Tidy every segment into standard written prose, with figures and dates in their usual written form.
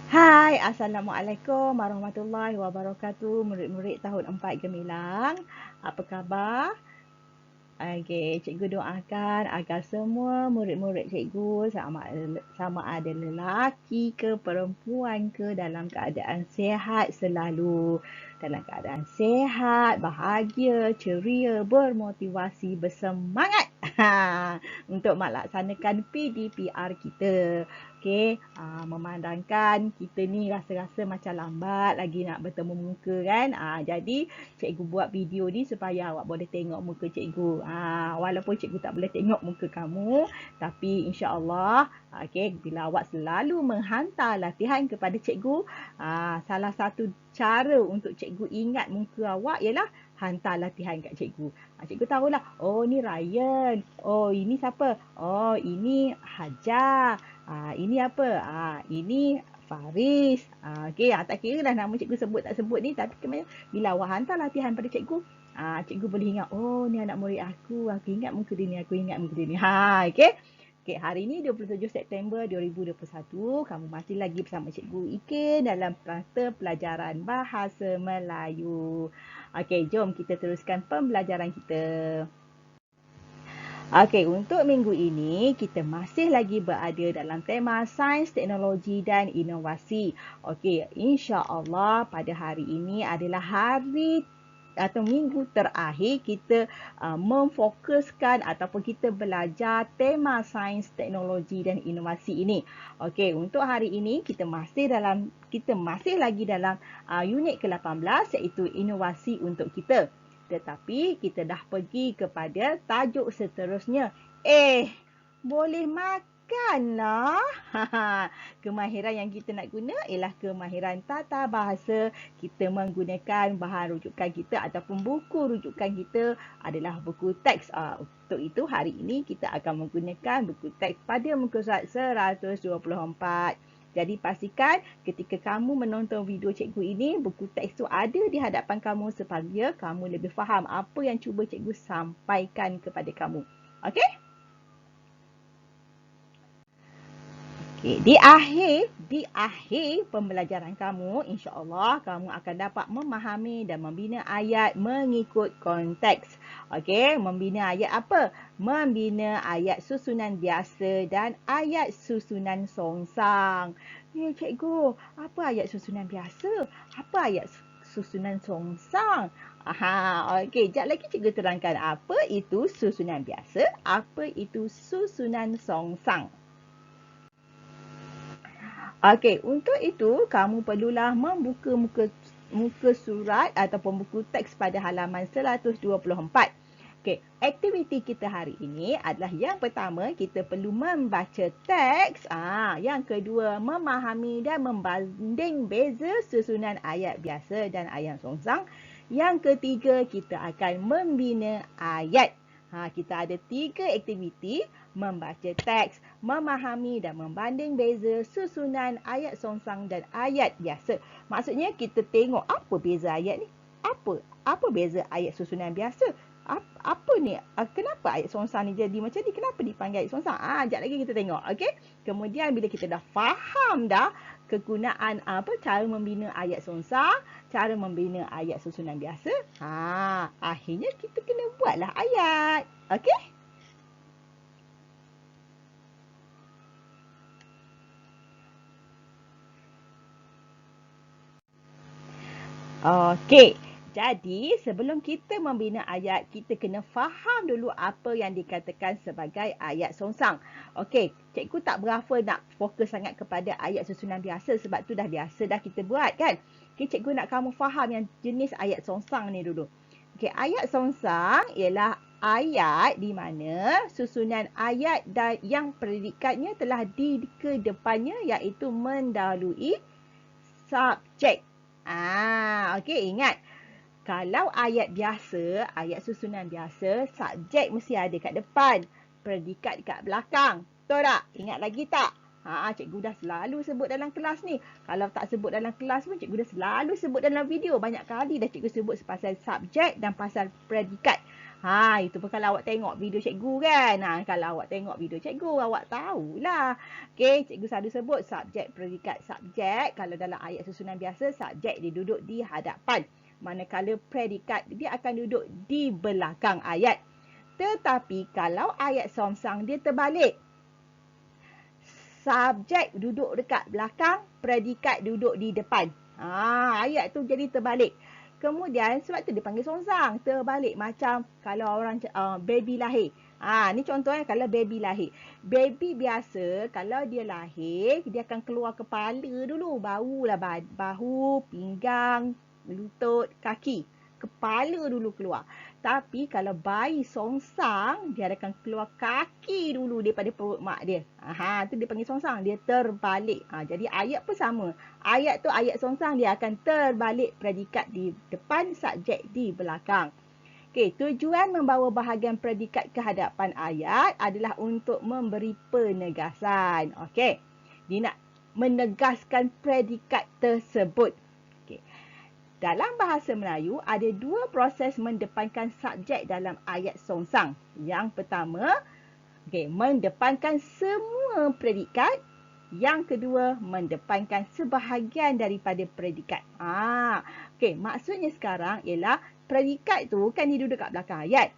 Hai, Assalamualaikum warahmatullahi wabarakatuh. Murid-murid tahun 4 Gemilang. Apa khabar? Okey, cikgu doakan agar semua murid-murid cikgu sama ada lelaki ke perempuan ke dalam keadaan sihat selalu. Dalam keadaan sihat, bahagia, ceria, bermotivasi, bersemangat untuk melaksanakan PDPR kita. Okey, memandangkan kita ni rasa-rasa macam lambat lagi nak bertemu muka kan. Jadi cikgu buat video ni supaya awak boleh tengok muka cikgu. Walaupun cikgu tak boleh tengok muka kamu, tapi insya-Allah, bila awak selalu menghantar latihan kepada cikgu, salah satu cara untuk cikgu ingat muka awak ialah hantar latihan kat cikgu. Cikgu tahulah, oh ni Ryan, oh ini siapa? Oh ini Hajar. Ini apa? Ini Faris. Okey, tak kira lah nama cikgu sebut tak sebut ni, tapi bila awak hantar latihan pada cikgu, cikgu boleh ingat, oh ni anak murid aku ingat muka dia ni, aku ingat muka dia ni. Okey. Okey, hari ni 27 September 2021, kamu masih lagi bersama Cikgu Ikin dalam mata pelajaran Bahasa Melayu. Okey, jom kita teruskan pembelajaran kita. Okey, untuk minggu ini kita masih lagi berada dalam tema sains, teknologi dan inovasi. Okey, insya-Allah pada hari ini adalah hari atau minggu terakhir kita memfokuskan ataupun kita belajar tema sains, teknologi dan inovasi ini. Okey, untuk hari ini kita masih lagi dalam unit ke-18 iaitu inovasi untuk kita. Tetapi kita dah pergi kepada tajuk seterusnya. Boleh makan lah. Kemahiran yang kita nak guna ialah kemahiran tata bahasa. Kita menggunakan bahan rujukan kita ataupun buku rujukan kita adalah buku teks. Untuk itu hari ini kita akan menggunakan buku teks pada muka surat 124. Jadi pastikan ketika kamu menonton video cikgu ini, buku teks tu ada di hadapan kamu supaya kamu lebih faham apa yang cuba cikgu sampaikan kepada kamu. Okey? Okey, di akhir pembelajaran kamu, insya-Allah kamu akan dapat memahami dan membina ayat mengikut konteks. Okey, membina ayat apa? Membina ayat susunan biasa dan ayat susunan songsang. Cikgu, apa ayat susunan biasa? Apa ayat susunan songsang? Okey, jap lagi cikgu terangkan apa itu susunan biasa, apa itu susunan songsang. Okey, untuk itu kamu perlulah membuka muka surat ataupun buku teks pada halaman 124. Okey, aktiviti kita hari ini adalah yang pertama, kita perlu membaca teks. Yang kedua, memahami dan membanding beza susunan ayat biasa dan ayat songsang. Yang ketiga, kita akan membina ayat. Kita ada 3 aktiviti, membaca teks, memahami dan membanding beza susunan ayat songsang dan ayat biasa. Maksudnya kita tengok apa beza ayat ni? Apa beza ayat susunan biasa? Apa ni? Kenapa ayat songsang ni jadi macam ni? Kenapa dipanggil ayat songsang? Sekejap lagi kita tengok. Okey? Kemudian bila kita dah faham dah kegunaan cara membina ayat songsang, cara membina ayat susunan biasa, akhirnya kita kena buatlah ayat. Okey? Okey. Jadi, sebelum kita membina ayat, kita kena faham dulu apa yang dikatakan sebagai ayat songsang. Okey, cikgu tak berapa nak fokus sangat kepada ayat susunan biasa sebab tu dah biasa dah kita buat kan. Okey, cikgu nak kamu faham yang jenis ayat songsang ni dulu. Okey, ayat songsang ialah ayat di mana susunan ayat dan yang predikatnya telah dikedepannya iaitu mendahului subjek. Okey, ingat. Kalau ayat biasa, ayat susunan biasa, subjek mesti ada kat depan, predikat kat belakang. Betul tak? Ingat lagi tak? Cikgu dah selalu sebut dalam kelas ni. Kalau tak sebut dalam kelas pun, cikgu dah selalu sebut dalam video. Banyak kali dah cikgu sebut pasal subjek dan pasal predikat. Itu pun kalau awak tengok video cikgu kan. Kalau awak tengok video cikgu, awak tahulah. Okey, cikgu selalu sebut subjek, predikat, subjek. Kalau dalam ayat susunan biasa, subjek dia duduk di hadapan. Manakala predikat dia akan duduk di belakang ayat. Tetapi kalau ayat songsang dia terbalik. Subjek duduk dekat belakang, predikat duduk di depan. Ayat tu jadi terbalik. Kemudian sebab tu dia panggil songsang, terbalik macam kalau orang baby lahir. Ni contohnya kalau baby lahir. Baby biasa kalau dia lahir, dia akan keluar kepala dulu, bahu, pinggang, lutut, kaki. Kepala dulu keluar. Tapi kalau bayi songsang, dia akan keluar kaki dulu daripada perut mak dia. Tu dia panggil songsang. Dia terbalik. Jadi ayat pun sama. Ayat tu ayat songsang, dia akan terbalik, predikat di depan, subjek di belakang. Okey, tujuan membawa bahagian predikat ke hadapan ayat adalah untuk memberi penegasan. Okey. Dia nak menegaskan predikat tersebut. Dalam bahasa Melayu, ada dua proses mendepankan subjek dalam ayat songsang. Yang pertama, mendepankan semua predikat. Yang kedua, mendepankan sebahagian daripada predikat. Maksudnya sekarang ialah predikat tu kan dia duduk kat belakang ayat.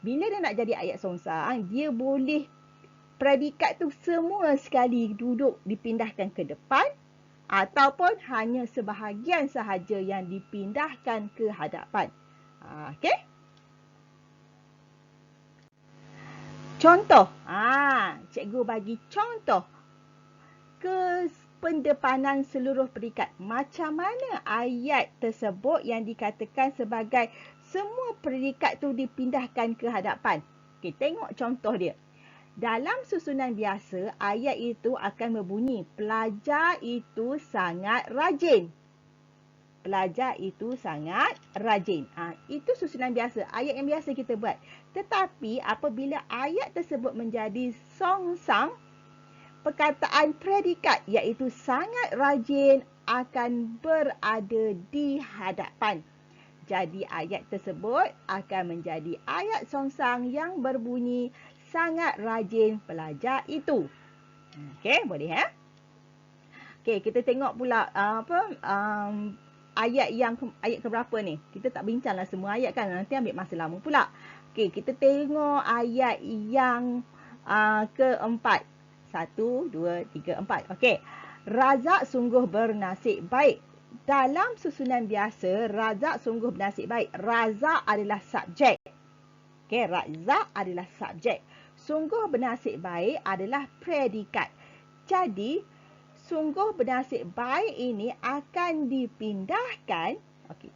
Bila dia nak jadi ayat songsang, dia boleh predikat tu semua sekali duduk dipindahkan ke depan, ataupun hanya sebahagian sahaja yang dipindahkan ke hadapan. Okey? Contoh. Cikgu bagi contoh pendepanan seluruh predikat. Macam mana ayat tersebut yang dikatakan sebagai semua predikat tu dipindahkan ke hadapan. Okey, tengok contoh dia. Dalam susunan biasa, ayat itu akan berbunyi, pelajar itu sangat rajin. Pelajar itu sangat rajin. Itu susunan biasa, ayat yang biasa kita buat. Tetapi apabila ayat tersebut menjadi songsang, perkataan predikat iaitu sangat rajin akan berada di hadapan. Jadi ayat tersebut akan menjadi ayat songsang yang berbunyi, sangat rajin pelajar itu. Okey, boleh ya? Okey, kita tengok pula ayat ke berapa ni? Kita tak bincanglah semua ayat kan, nanti ambil masa lama pula. Okey, kita tengok ayat yang keempat. 1, 2, 3, 4. Okey. Razak sungguh bernasib baik. Dalam susunan biasa, Razak sungguh bernasib baik. Razak adalah subjek. Okey, Razak adalah subjek. Sungguh bernasib baik adalah predikat. Jadi, sungguh bernasib baik ini akan dipindahkan. Okey.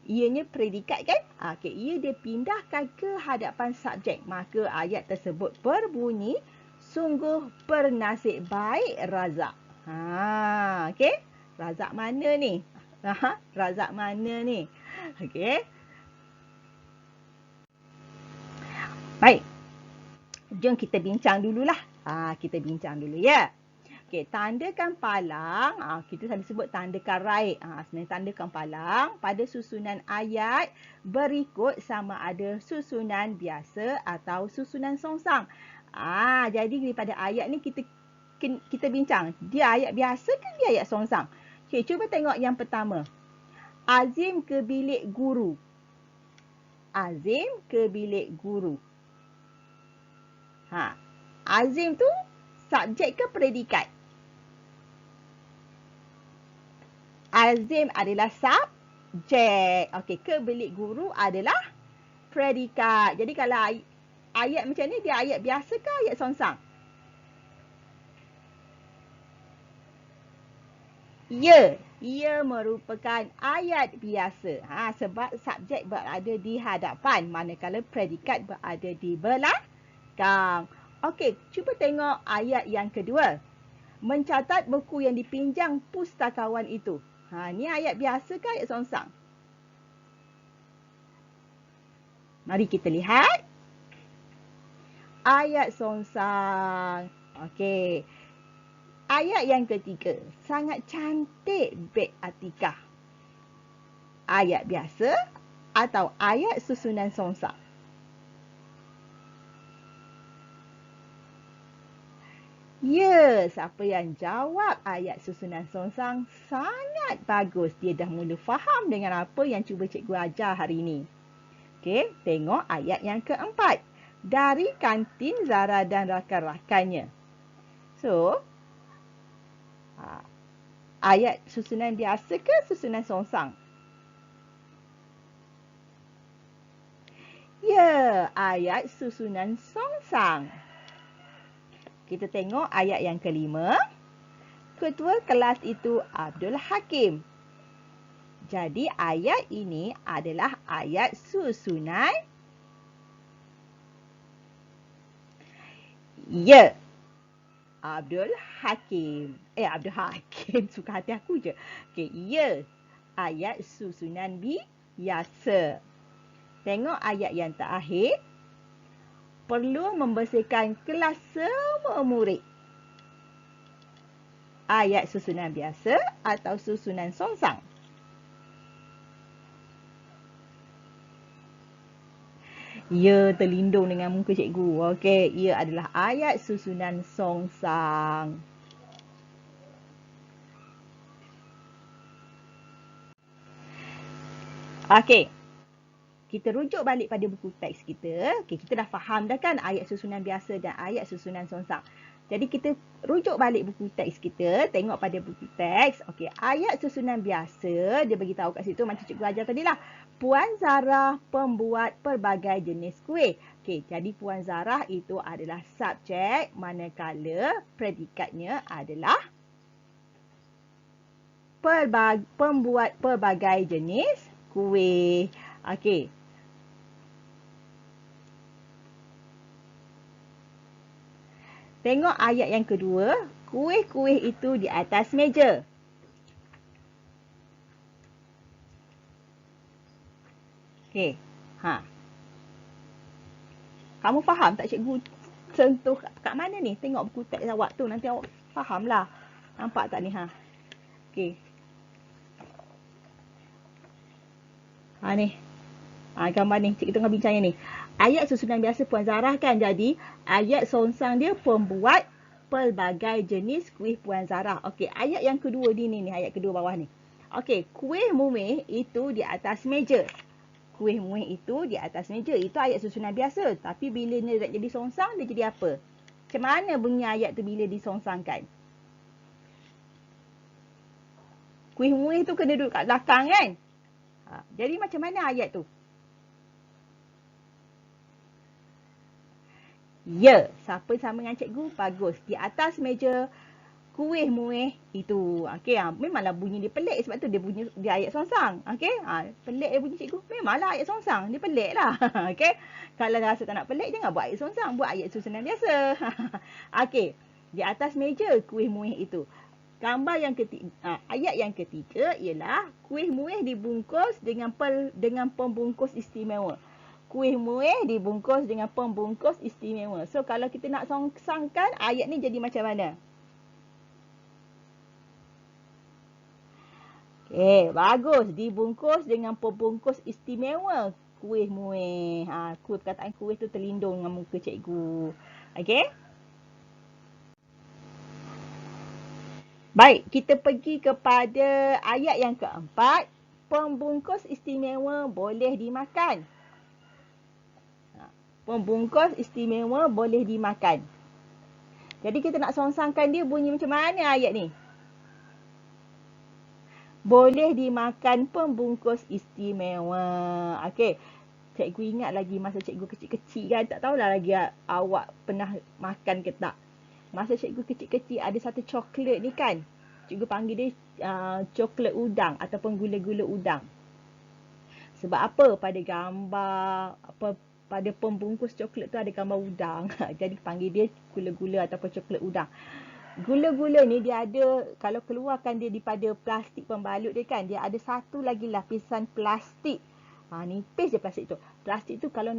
Ianya predikat kan? Okey, ia dipindahkan ke hadapan subjek. Maka ayat tersebut berbunyi, sungguh bernasib baik Razak. Okey. Razak mana ni? Razak mana ni? Okey. Baik. Jom kita bincang dululah. Kita bincang dulu ya. Okey, tandakan palang. Kita selalu sebut tandakan raik. Sebenarnya tandakan palang pada susunan ayat berikut sama ada susunan biasa atau susunan songsang. Jadi daripada ayat ni kita bincang. Dia ayat biasa ke dia ayat songsang? Okey, cuba tengok yang pertama. Azim ke bilik guru. Azim ke bilik guru. Azim tu subjek ke predikat? Azim adalah subjek. Okey, ke bilik guru adalah predikat. Jadi kalau ayat macam ni, dia ayat biasa ke ayat songsang? Ya, ia merupakan ayat biasa. Sebab subjek berada di hadapan, manakala predikat berada di belakang. Okey, cuba tengok ayat yang kedua. Mencatat buku yang dipinjam pustakawan itu. Ni ayat biasa ke ayat songsang? Mari kita lihat. Ayat songsang. Okey. Ayat yang ketiga. Sangat cantik beg Atikah. Ayat biasa atau ayat susunan songsang? Ya, siapa yang jawab ayat susunan songsang sangat bagus. Dia dah mula faham dengan apa yang cuba cikgu ajar hari ini. Okey, tengok ayat yang keempat. Dari kantin Zara dan rakan-rakannya. So, ayat susunan biasa ke susunan songsang? Ya, ayat susunan songsang. Kita tengok ayat yang kelima. Ketua kelas itu Abdul Hakim. Jadi ayat ini adalah ayat susunan ya. Abdul Hakim. Abdul Hakim. Suka hati aku je. Okey, ya. Ayat susunan biasa. Tengok ayat yang terakhir. Perlu membersihkan kelas semua murid. Ayat susunan biasa atau susunan songsang? Ya, terlindung dengan muka cikgu. Okey, ia adalah ayat susunan songsang. Okey. Kita rujuk balik pada buku teks kita. Okey, kita dah faham dah kan ayat susunan biasa dan ayat susunan songsang. Jadi kita rujuk balik buku teks kita, tengok pada buku teks. Okey, ayat susunan biasa dia bagi tahu kat situ macam cikgu ajar tadilah. Puan Zarah pembuat pelbagai jenis kuih. Okey, jadi Puan Zarah itu adalah subjek manakala predikatnya adalah pembuat pelbagai jenis kuih. Okey. Tengok ayat yang kedua, kuih-kuih itu di atas meja. Okey. Kamu faham tak cikgu sentuh kat mana ni? Tengok buku teks awak tu, nanti awak fahamlah. Nampak tak ni? Okey. Ni. Gambar ni, cikgu tengah bincang ni. Ayat susunan biasa Puan Zarah kan. Jadi, ayat songsang dia pembuat pelbagai jenis kuih Puan Zarah. Okey, ayat yang kedua ni, ayat kedua bawah ni. Okey, kuih mumih itu di atas meja. Kuih muih itu di atas meja. Itu ayat susunan biasa. Tapi bila dia nak jadi songsang, dia jadi apa? Macam mana bunyi ayat tu bila disongsangkan? Kuih muih tu kena duduk kat belakang kan? Jadi macam mana ayat tu? Ya, siapa sama dengan cikgu? Bagus. Di atas meja kuih muih itu. Okey, memanglah bunyi dia pelik sebab tu dia bunyi dia ayat songsang. Okey? Pelik dia bunyi cikgu. Memanglah ayat songsang. Dia pelik lah. Okey? Kalau rasa tak nak pelik jangan buat ayat songsang, buat ayat susunan biasa. Okey. Di atas meja kuih muih itu. Gambar yang ketiga, ayat yang ketiga ialah kuih muih dibungkus dengan pembungkus istimewa. Kuih muih dibungkus dengan pembungkus istimewa. So, kalau kita nak songsangkan, ayat ni jadi macam mana? Bagus. Dibungkus dengan pembungkus istimewa. Kuih muih. Perkataan kuih tu terlindung dengan muka cikgu. Okey? Baik, kita pergi kepada ayat yang keempat. Pembungkus istimewa boleh dimakan. Pembungkus istimewa boleh dimakan. Jadi kita nak songsangkan dia bunyi macam mana ayat ni? Boleh dimakan pembungkus istimewa. Okey. Cikgu ingat lagi masa cikgu kecil-kecil kan. Tak tahulah lagi awak pernah makan ke tak. Masa cikgu kecil-kecil ada satu coklat ni kan. Cikgu panggil dia coklat udang ataupun gula-gula udang. Sebab apa? Pada gambar pada pembungkus coklat tu ada gambar udang. Jadi panggil dia gula-gula ataupun coklat udang. Gula-gula ni dia ada, kalau keluarkan dia daripada plastik pembalut dia kan, dia ada satu lagi lapisan plastik. Nipis je plastik tu. Plastik tu kalau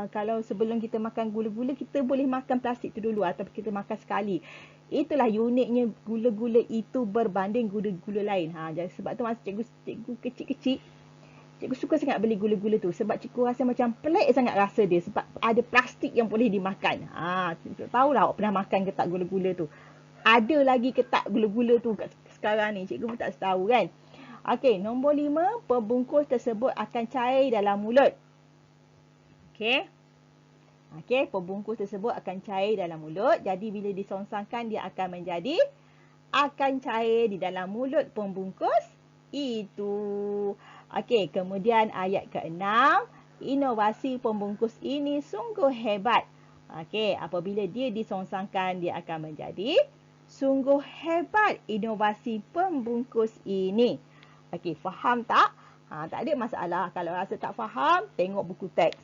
kalau sebelum kita makan gula-gula, kita boleh makan plastik tu dulu atau kita makan sekali. Itulah uniknya gula-gula itu berbanding gula-gula lain. Jadi sebab tu masa cikgu kecil-kecil, Cikgu suka sangat beli gula-gula tu sebab cikgu rasa macam pelik sangat rasa dia sebab ada plastik yang boleh dimakan. Cikgu tahulah awak pernah makan ke tak gula-gula tu. Ada lagi ke tak gula-gula tu kat sekarang ni? Cikgu pun tak tahu kan. Okey, nombor 5, pembungkus tersebut akan cair dalam mulut. Okey. Okey, pembungkus tersebut akan cair dalam mulut. Jadi bila disongsangkan dia akan cair di dalam mulut pembungkus itu. Okey, kemudian ayat ke-6, inovasi pembungkus ini sungguh hebat. Okey, apabila dia disongsangkan dia akan menjadi sungguh hebat inovasi pembungkus ini. Okey, faham tak? Tak ada masalah. Kalau rasa tak faham, tengok buku teks.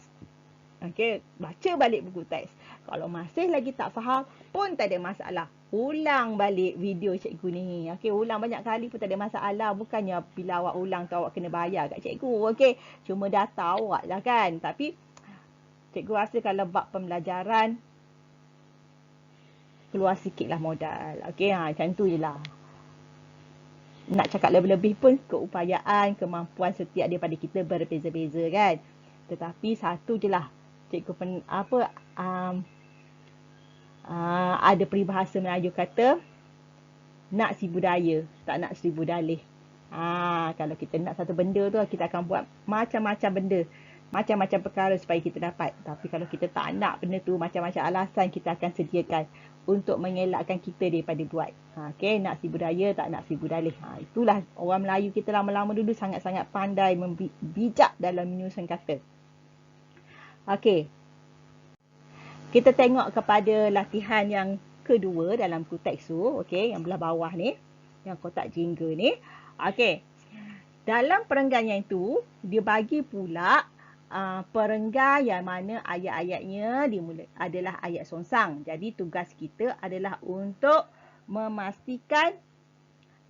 Okey, baca balik buku teks. Kalau masih lagi tak faham pun tak ada masalah. Ulang balik video cikgu ni. Okey, ulang banyak kali pun tak ada masalah. Bukannya bila awak ulang tu awak kena bayar kat cikgu. Okey, cuma data awak lah kan. Tapi cikgu rasa kalau bab pembelajaran keluar sikitlah modal. Okey, macam tu je lah. Nak cakap lebih-lebih pun keupayaan, kemampuan setiap daripada kita berbeza-beza kan. Tetapi satu je lah. Cikgu ada peribahasa Melayu kata nak si budaya, tak nak seribu dalih. Kalau kita nak satu benda tu kita akan buat macam-macam benda, macam-macam perkara supaya kita dapat. Tapi kalau kita tak nak benda tu, macam-macam alasan kita akan sediakan untuk mengelakkan kita daripada buat. Okey, nak si budaya, tak nak seribu dalih. Itulah orang Melayu kita lama-lama dulu sangat-sangat pandai bijak dalam menyusun kata. Okey. Kita tengok kepada latihan yang kedua dalam buku teks tu, okey, yang belah bawah ni, yang kotak jingga ni. Okey. Dalam perenggan itu, dia bagi pula perenggan yang mana ayat-ayatnya adalah ayat songsang. Jadi tugas kita adalah untuk memastikan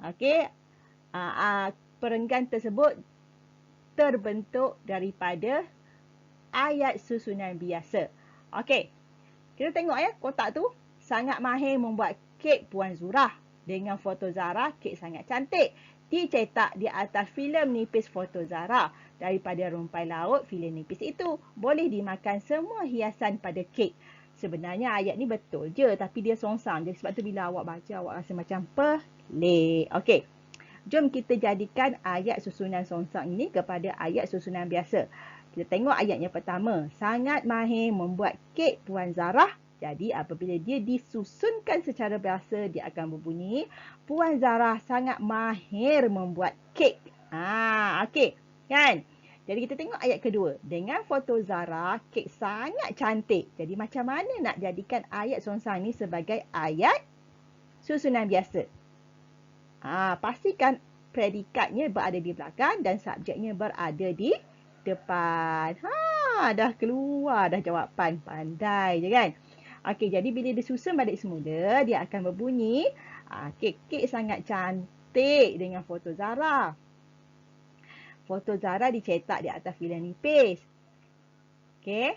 okey, perenggan tersebut terbentuk daripada ayat susunan biasa. Okey. Kita tengok ya, kotak tu sangat mahir membuat kek Puan Zurah. Dengan foto Zara, kek sangat cantik. Dicetak di atas filem nipis foto Zara. Daripada rumpai laut, filem nipis itu boleh dimakan semua hiasan pada kek. Sebenarnya ayat ni betul je, tapi dia songsang. Jadi sebab tu bila awak baca, awak rasa macam pelik. Okey. Jom kita jadikan ayat susunan songsang ini kepada ayat susunan biasa. Kita tengok ayatnya pertama. Sangat mahir membuat kek Puan Zarah. Jadi apabila dia disusunkan secara biasa, dia akan berbunyi Puan Zarah sangat mahir membuat kek. Okey. Kan? Jadi kita tengok ayat kedua. Dengan foto Zarah, kek sangat cantik. Jadi macam mana nak jadikan ayat songsang ni sebagai ayat susunan biasa? Pastikan predikatnya berada di belakang dan subjeknya berada di depan. Dah keluar dah jawapan. Pandai je kan? Okey, jadi bila disusun balik semula, dia akan berbunyi kek sangat cantik dengan foto Zara. Foto Zara dicetak di atas filem nipis. Okey.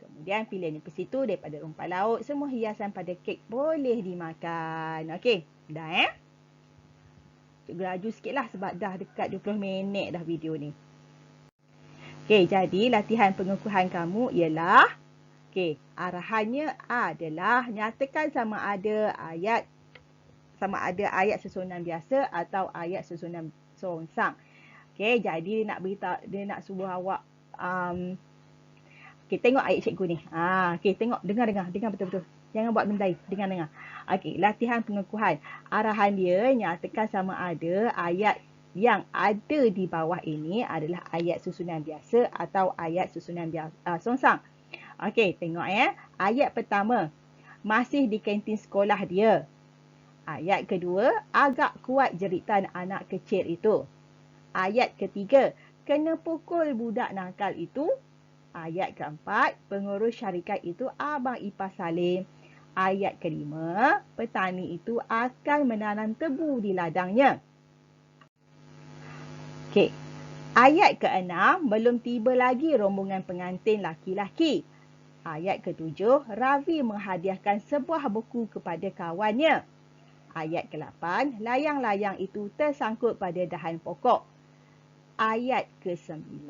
Kemudian filem nipis itu daripada rumpai laut. Semua hiasan pada kek boleh dimakan. Okey, dah Cikgu laju sikit lah sebab dah dekat 20 minit dah video ni. Okey, jadi latihan pengukuhan kamu ialah, arahannya adalah nyatakan sama ada ayat susunan biasa atau ayat susunan songsang. Okey, jadi dia nak suruh awak tengok ayat cikgu ni. Tengok, dengar betul-betul. Jangan buat benda lain, dengar. Okey, latihan pengukuhan. Arahan dia nyatakan sama ada ayat yang ada di bawah ini adalah ayat susunan biasa atau ayat susunan songsang. Okey, tengok ya. Ayat pertama, masih di kantin sekolah dia. Ayat kedua, agak kuat jeritan anak kecil itu. Ayat ketiga, kena pukul budak nakal itu. Ayat keempat, pengurus syarikat itu Abang Ipah Salim. Ayat kelima, petani itu akan menanam tebu di ladangnya. Okey. Ayat ke-6, belum tiba lagi rombongan pengantin laki-laki. Ayat ke-7, Ravi menghadiahkan sebuah buku kepada kawannya. Ayat ke-8, layang-layang itu tersangkut pada dahan pokok. ayat ke-9.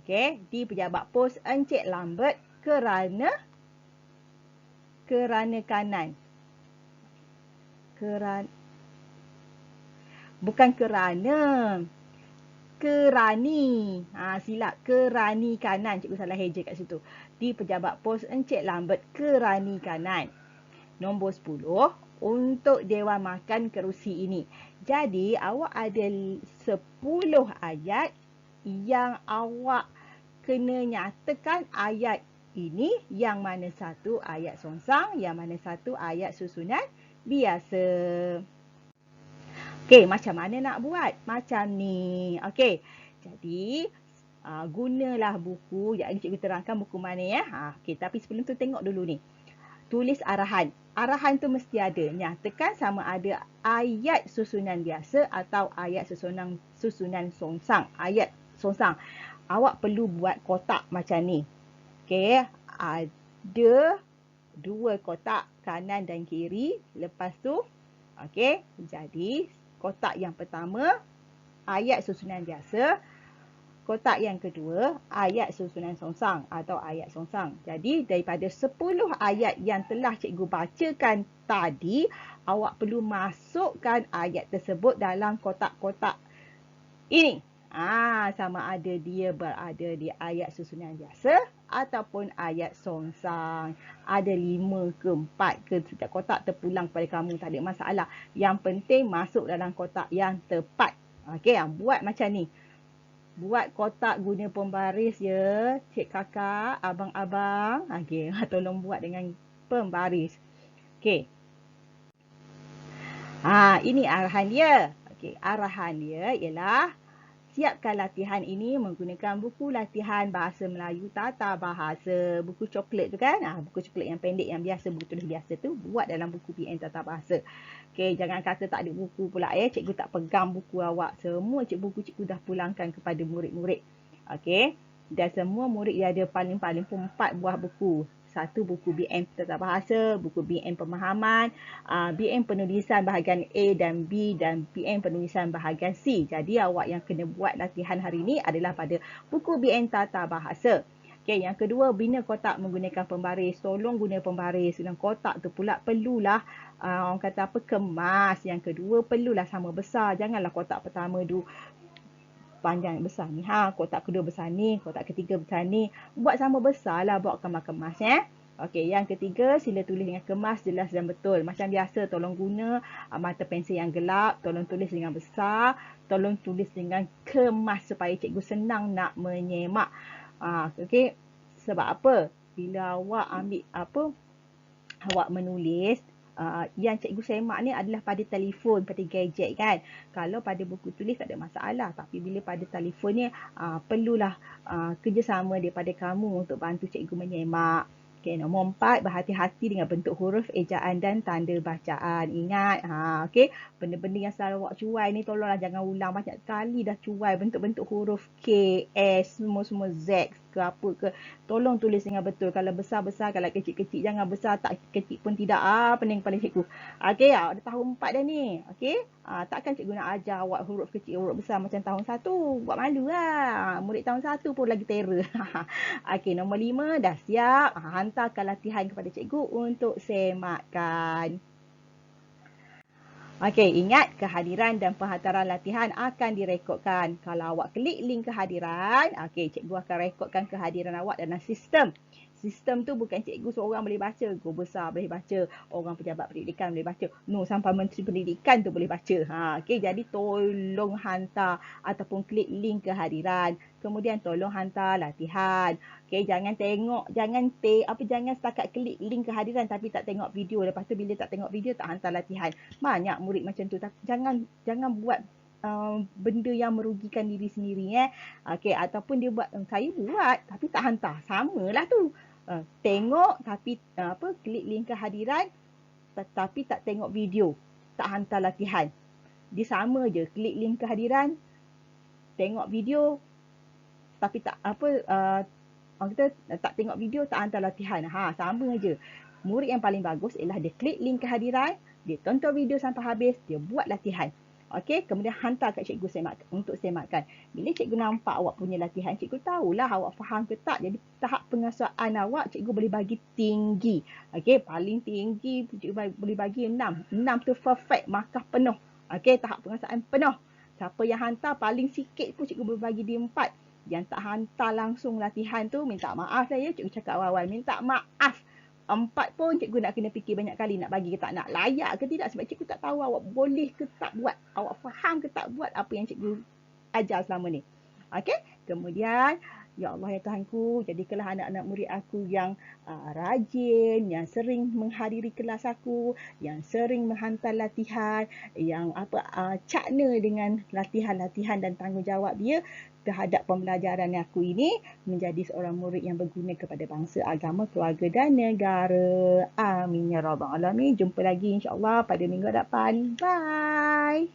Okey, di pejabat pos Encik lambat kerana kanan. Bukan kerana. Kerani. Silap. Kerani kanan. Cikgu salah heja kat situ. Di pejabat pos Encik lambat kerani kanan. Nombor 10. Untuk Dewan Makan Kerusi ini. Jadi, awak ada 10 ayat yang awak kena nyatakan ayat ini, yang mana satu ayat songsang, yang mana satu ayat susunan biasa. Okey, macam mana nak buat? Macam ni. Okey, jadi gunalah buku. Jadi cikgu terangkan buku mana ya. Okey, tapi sebelum tu tengok dulu ni. Tulis arahan. Arahan tu mesti ada. Nyatakan sama ada ayat susunan biasa atau ayat susunan songsang. Ayat songsang. Awak perlu buat kotak macam ni. Okey, ada 2 kotak kanan dan kiri. Lepas tu, okey, jadi kotak yang pertama ayat susunan biasa. Kotak yang kedua ayat susunan songsang atau ayat songsang. Jadi daripada 10 ayat yang telah cikgu bacakan tadi, awak perlu masukkan ayat tersebut dalam kotak-kotak ini. Sama ada dia berada di ayat susunan biasa ataupun ayat songsang. Ada 5 ke 4 ke, setiap kotak terpulang pada kamu, tak ada masalah. Yang penting masuk dalam kotak yang tepat. Okey, buat macam ni. Buat kotak guna pembaris ya, cik kakak, abang-abang. Okey, tolong buat dengan pembaris. Okey. Ini arahan dia. Okey, arahan dia ialah siapkan latihan ini menggunakan buku latihan bahasa Melayu tata bahasa. Buku coklat tu kan? Buku coklat yang pendek yang biasa, buku tulis biasa tu, buat dalam buku PN tata bahasa. Okey, jangan kata tak ada buku pula ya. Cikgu tak pegang buku awak. Semua buku cikgu dah pulangkan kepada murid-murid. Okey. Dan semua murid dia ada paling-paling 4 buah buku. Satu buku BM tata bahasa, buku BM pemahaman, BM penulisan bahagian A dan B, dan BM penulisan bahagian C. Jadi awak yang kena buat latihan hari ini adalah pada buku BM tata bahasa. Okey, yang kedua, bina kotak menggunakan pembaris. Tolong guna pembaris. Dan kotak tu pula perlulah orang kata apa, kemas. Yang kedua perlulah sama besar. Janganlah kotak pertama tu panjang besar ni. Kotak kedua besar ni, kotak ketiga besar ni. Buat sama besar lah, buat kemas-kemas ya. Okey, yang ketiga, sila tulis dengan kemas, jelas dan betul. Macam biasa, tolong guna mata pensel yang gelap, tolong tulis dengan besar, tolong tulis dengan kemas supaya cikgu senang nak menyemak. Okey, sebab apa? Bila awak ambil awak menulis, yang cikgu semak ni adalah pada telefon, pada gadget kan. Kalau pada buku tulis tak ada masalah. Tapi bila pada telefon ni, perlulah kerjasama daripada kamu untuk bantu cikgu menyemak. Okey, nombor 4, berhati-hati dengan bentuk huruf, ejaan dan tanda bacaan. Ingat, okey, benda-benda yang selalu awak cuai ni tolonglah jangan ulang. Banyak kali dah cuai bentuk-bentuk huruf K, S, semua Z ke apa ke. Tolong tulis dengan betul. Kalau besar-besar, kalau kecil-kecil jangan besar, tak kecil pun tidak. Pening kepala cikgu. Okey, dah tahun 4 dah ni. Okey, takkan cikgu nak ajar awak huruf kecil, huruf besar macam tahun 1. Buat malu lah. Murid tahun 1 pun lagi terror. Okey, nombor 5 dah siap. Hantarkan latihan kepada cikgu untuk semakkan. Okey, ingat kehadiran dan penghantaran latihan akan direkodkan. Kalau awak klik link kehadiran, okey, cikgu akan rekodkan kehadiran awak dalam sistem. Sistem tu bukan cikgu seorang boleh baca, guru besar boleh baca, orang pejabat pendidikan boleh baca. No, sampai menteri pendidikan tu boleh baca. Okey, jadi tolong hantar ataupun klik link kehadiran. Kemudian tolong hantar latihan. Okey, jangan jangan setakat klik link kehadiran tapi tak tengok video. Lepas tu bila tak tengok video tak hantar latihan. Banyak murid macam tu. Jangan buat benda yang merugikan diri sendiri Okey, ataupun dia buat saya buat tapi tak hantar. Samalah tu. Tengok tapi klik link kehadiran tapi tak tengok video, tak hantar latihan. Dia sama je, klik link kehadiran, tengok video tapi tak tak tengok video, tak hantar latihan. Sama je. Murid yang paling bagus ialah dia klik link kehadiran, dia tonton video sampai habis, dia buat latihan. Okey, kemudian hantar kat cikgu untuk sematkan. Bila cikgu nampak awak punya latihan, cikgu tahulah awak faham ke tak. Jadi tahap penguasaan awak cikgu boleh bagi tinggi. Okey, paling tinggi cikgu boleh bagi 6. 6 tu perfect, markah penuh. Okey, tahap penguasaan penuh. Siapa yang hantar paling sikit pun cikgu boleh bagi dia 4. Yang tak hantar langsung latihan tu, minta maaf lah ya, cikgu cakap awal-awal. Minta maaf. 4 pun cikgu nak kena fikir banyak kali nak bagi ke tak, nak layak ke tidak, sebab cikgu tak tahu awak boleh ke tak buat, awak faham ke tak buat apa yang cikgu ajar selama ni. Okey, kemudian ya Allah ya Tuhanku, jadikanlah anak-anak murid aku yang rajin, yang sering menghadiri kelas aku, yang sering menghantar latihan, yang cakna dengan latihan-latihan dan tanggungjawab dia terhadap pembelajaran aku ini, menjadi seorang murid yang berguna kepada bangsa, agama, keluarga dan negara. Amin ya rabbal alamin. Jumpa lagi insya-Allah pada minggu depan. Bye.